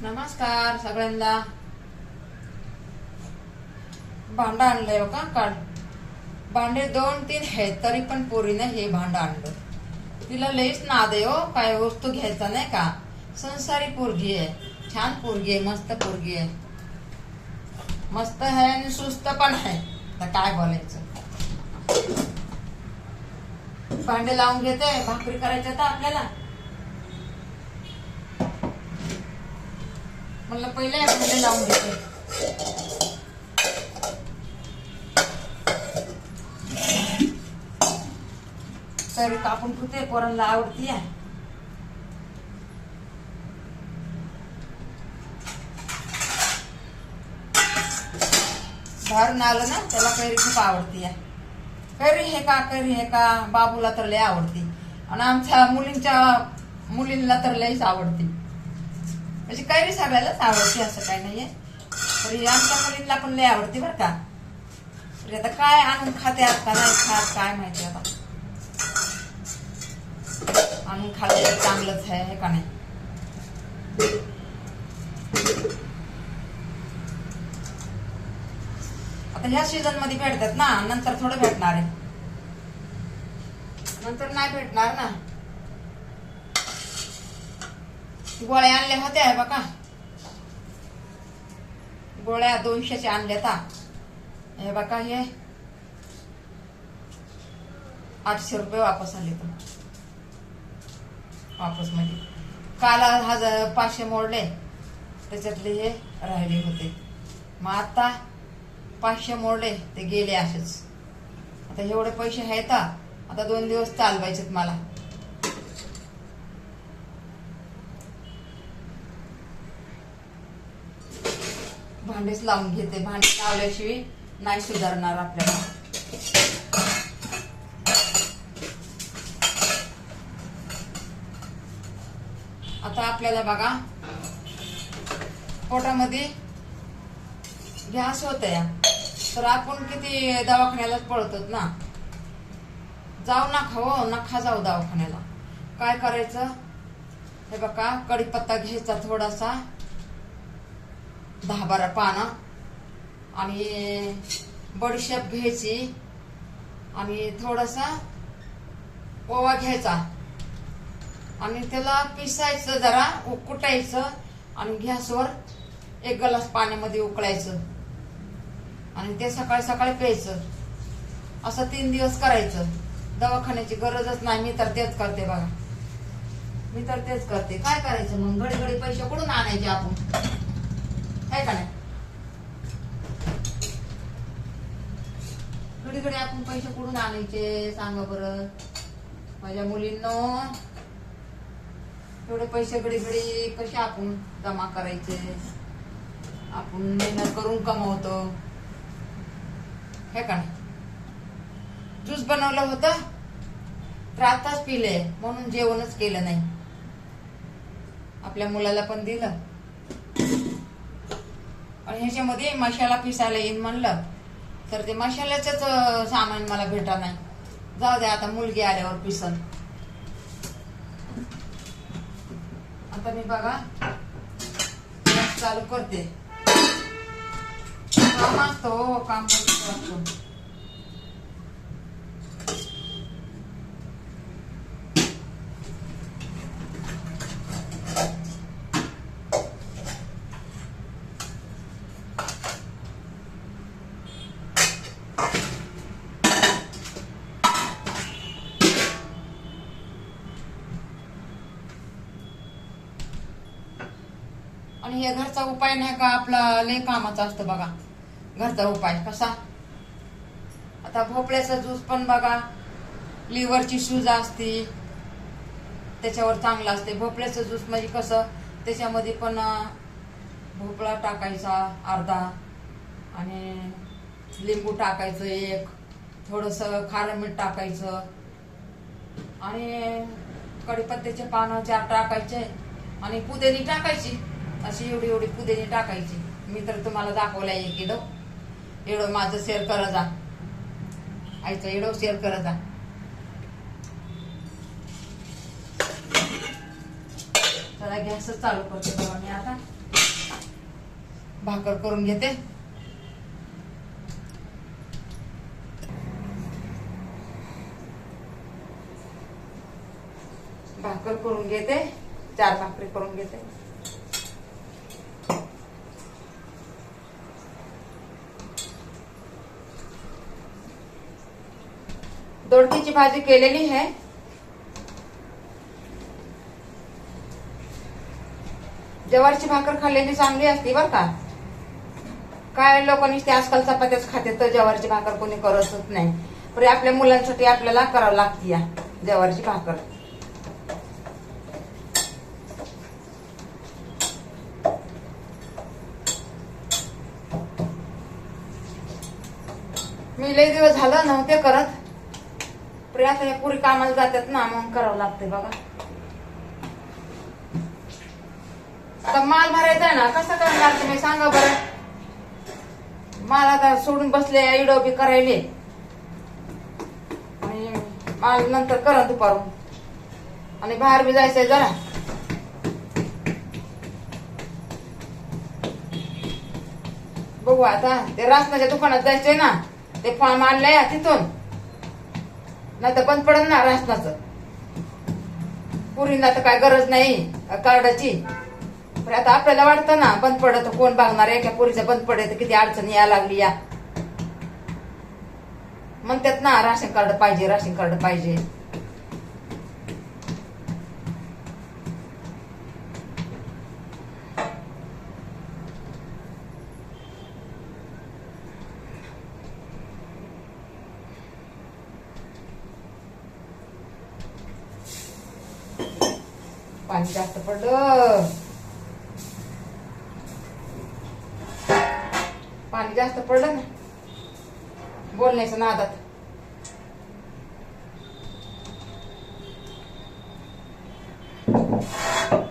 नमस्कार सगळ्यांना. भांडं आणलंय हो का काल. भांडे 2-3 आहेत तरी पण पोरीने हे भांडं आणलं. तिला लईच नाद आहे हो, काय वस्तू घ्यायचा नाही का. संसारी पोरगी आहे, छान पोरगी आहे, मस्त पोरगी आहे. मस्त आहे आणि सुस्त पण आहे. तर काय बोलायचं. भांडे लावून घेते, भाकरी करायच्या तर आपल्याला. म्हणलं पहिले भांडे लावून घेते. तरी कापून ठेवते, पोरांना आवडती आहे. बाहेरून आलं ना त्याला कैरी खूप आवडती आहे. कैरी हे का बाबूला तर लय आवडती आणि आमच्या मुलींना तर लयच आवडती. म्हणजे कैरी सगळ्यालाच आवडती असं काही नाहीये. तरी आमच्या मुलींना पण लय आवडती बरं का. तरी आता काय आणून खाते का नाही खात काय माहिती. आता आणून खाल्लेलं चांगलंच आहे हे का नाही. आता ह्या सीझन मध्ये भेटतात ना, नंतर थोडं भेटणार आहे. नंतर नाही भेटणार ना. गोळ्या आणल्या होत्या बघा, गोळ्या 200च्या आणल्या. हे बघा हे 800 रुपये वापस आले. तर वापस मध्ये काल 500 मोडले, त्याच्यातले हे राहिले होते. मग आता 500 मोडले, ते गेले असेच. आता एवढे पैसे आहेत, आता 2 दिवस चालवायचेत मला. भांडेच लावून घेते. भांडे लावल्याशिवाय नाही सुधारणार आपल्याला. आता आपल्याला बघा पोटामध्ये गॅस होत या, तर आपण किती दवाखान्यालाच पळतो ना. जाऊ नका हो, नका जाऊ दवाखान्याला. काय करायचं हे बघा, कढीपत्ता घ्यायचा थोडासा, 10-12 पानं, आणि बडीशेप घ्यायची, आणि थोडासा ओवा घ्यायचा, आणि त्याला पिसायचं, जरा कुटायचं, आणि गॅसवर 1 ग्लास पाण्यामध्ये उकळायचं, आणि ते सकाळी सकाळी प्यायचं. असं 3 दिवस करायचं. दवाखान्याची गरजच नाही. मी तर तेच करते बघा, मी तर तेच करते. काय करायचं मग, घडी घडी पैसे कुठून आणायचे आपण, आहे का नाही. घडी घडी आपण पैसे कुठून आणायचे सांगा बरं माझ्या मुलींनो. थोडे पैसे घडी घडी कसे आपण जमा करायचे. आपण मेहनत करून कमवतो, हे का नाही. ज्यूस बनवलं होतं तर आताच पिले, म्हणून जेवणच केलं नाही. आपल्या मुलाला पण दिलं. आणि ह्याच्यामध्ये मसाला पिसायला येईन म्हणलं, तर ते मसाल्याचंच सामान मला भेटा नाही. जाऊ दे, आता मुलगी आल्यावर पिसन. आता मी बघा चालू करते. काम असतो, काम असतो. आणि हे घरचा उपाय नाही का आपला लय कामाचा असतो बघा. घरचा उपाय कसा, आता भोपळ्याचा ज्यूस पण बघा, लिव्हरची सूज असते त्याच्यावर चांगला असते. भोपळ्याचं ज्यूस म्हणजे कसं, त्याच्यामध्ये पण भोपळा टाकायचा अर्धा, आणि लिंबू टाकायचं 1, थोडंसं खारं मीठ टाकायचं, आणि कढीपत्त्याचे पानं 4 टाकायचे, आणि पुदिनी टाकायची. अशी एवढी एवढी पुदिनी टाकायची. मी तर तुम्हाला दाखवलंय 1 किलो. एवढं माझं शेअर करा जा, आईचं एवढं शेअर करा जा. तर आता गॅसच चालू करते बघा मी. आता भाकर करून घेते. भाकर करून घेते, 4 भाकरी करून घेते. दोडकीची भाजी केलेली आहे. ज्वारीची भाकर खाल्लेली चांगली असते बर का. काय लोकांनी ते आजकाल चपात्याच खाते, तर ज्वारीची भाकर कोणी करतच नाही. पण आपल्या मुलांसाठी आपल्याला करावं लागते या ज्वारीची भाकर. मी लई दिवस झालं नव्हते करत, पण आता या पुरी कामाला जातात ना, मग करावं लागते बघा. आता माल भरायचा आहे ना, कसं करणार तुम्ही सांगा बरं. माल आता सोडून बसले इडो बी करायले, आणि माल नंतर करा दुपारून. आणि बाहेर बी जायचंय जरा. बघू आता ते राशनाच्या दुकानात जायचंय ना, ते फॉर्म आणलंय तिथून, नाही तर बंद पडत ना राशनाचं. पुरींना तर काय गरज नाही कार्डाची. पण आता आपल्याला वाटतं ना बंद पडत कोण बघणार आहे. एका पुरीचं बंद पडत किती अडचणी या लागली या म्हणतात ना, राशन कार्ड पाहिजे, राशन कार्ड पाहिजे. पाणी जास्त पडलं, पाणी जास्त पडलं ना बोलण्याच्या नादात.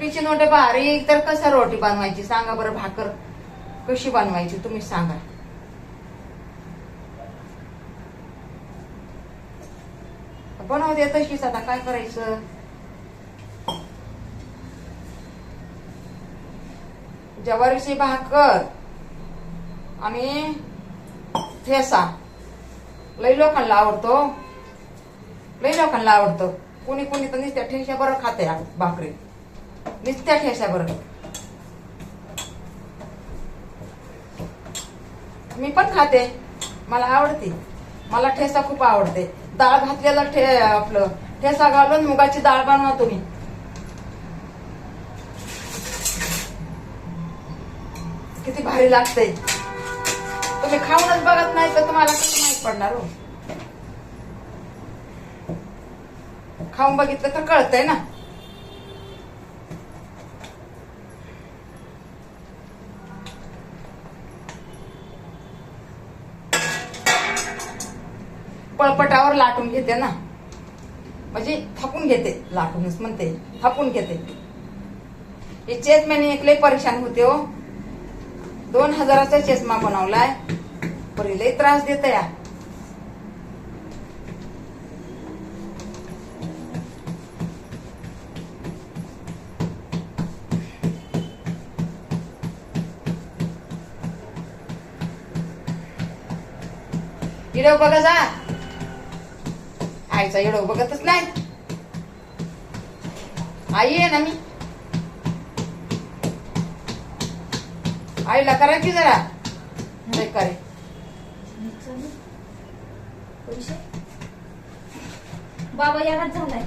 किचन मोठे बारीक, तर कसं रोटी बनवायची सांगा बरं. भाकर कशी बनवायची तुम्ही सांगा. बनवते तशीच, आता काय करायचं. ज्वारीची भाकर आणि ठेसा लई लोकांना आवडतो, लई लोकांना आवडतो. कुणी कुणी तर नुसत्या ठेसा बरं खाते भाकरी, नुसत्या ठेसा बरं. मी पण खाते, मला आवडते. मला ठेसा खूप आवडते. डाळ घातलेला आपलं ठेसा घालून मुगाची डाळ बनवतो मी. किती भारी लागते. तुम्ही खाऊनच बघत नाही तर तुम्हाला कसं माहित पडणार हो. खाऊन बघितलं तर कळतंय ना. पळपटावर लाटून घेते ना, म्हणजे थापून घेते, लाटूनच म्हणते, थापून घेते. हे चेसम्याने एक लई परेशान होते हो. 2000चा चष्मा बनवलाय, पण लई त्रास देत या. व्हिडिओ बघा जा. आईचा व्हिडिओ बघतच नाही. आई आहे ना मी. आईला करायची जरा करे. बाबा यालाच झालाय.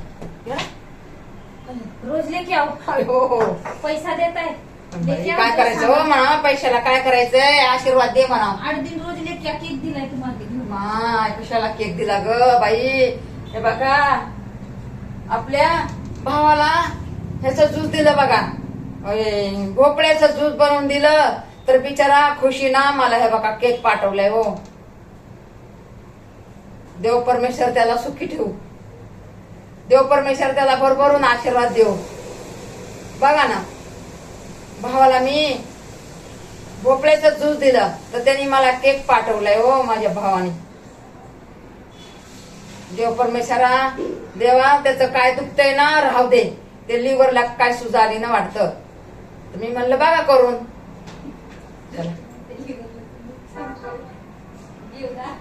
रोज लेके आओ. हो पैसा देत आहे. काय करायचं हो म्हणा, पैशाला काय करायचंय, आशीर्वाद दे म्हणा. 8 दिन रोज लेके केक दिलाय तुम्हाला. कशाला केक दिला ग बाई. हे बघा आपल्या भावाला ह्याचं ज्यूस दिलं बघा, भोपळ्याचं ज्यूस बनवून दिलं, तर बिचारा खुशीना मला हे बघा केक पाठवलाय हो. देव परमेश्वर त्याला सुखी ठेवू. देव परमेश्वर त्याला भरभरून आशीर्वाद देऊ. बघा ना, भावाला मी भोपळ्याचं ज्यूस दिलं तर त्यांनी मला केक पाठवलाय हो माझ्या भावाने. देव परमेश्वरा, देवा त्याचं काय दुखतंय ना राहू दे, ते लिव्हरला काय सूज आली ना वाटतं, तर मी म्हणलं बघा करून. चला एवढा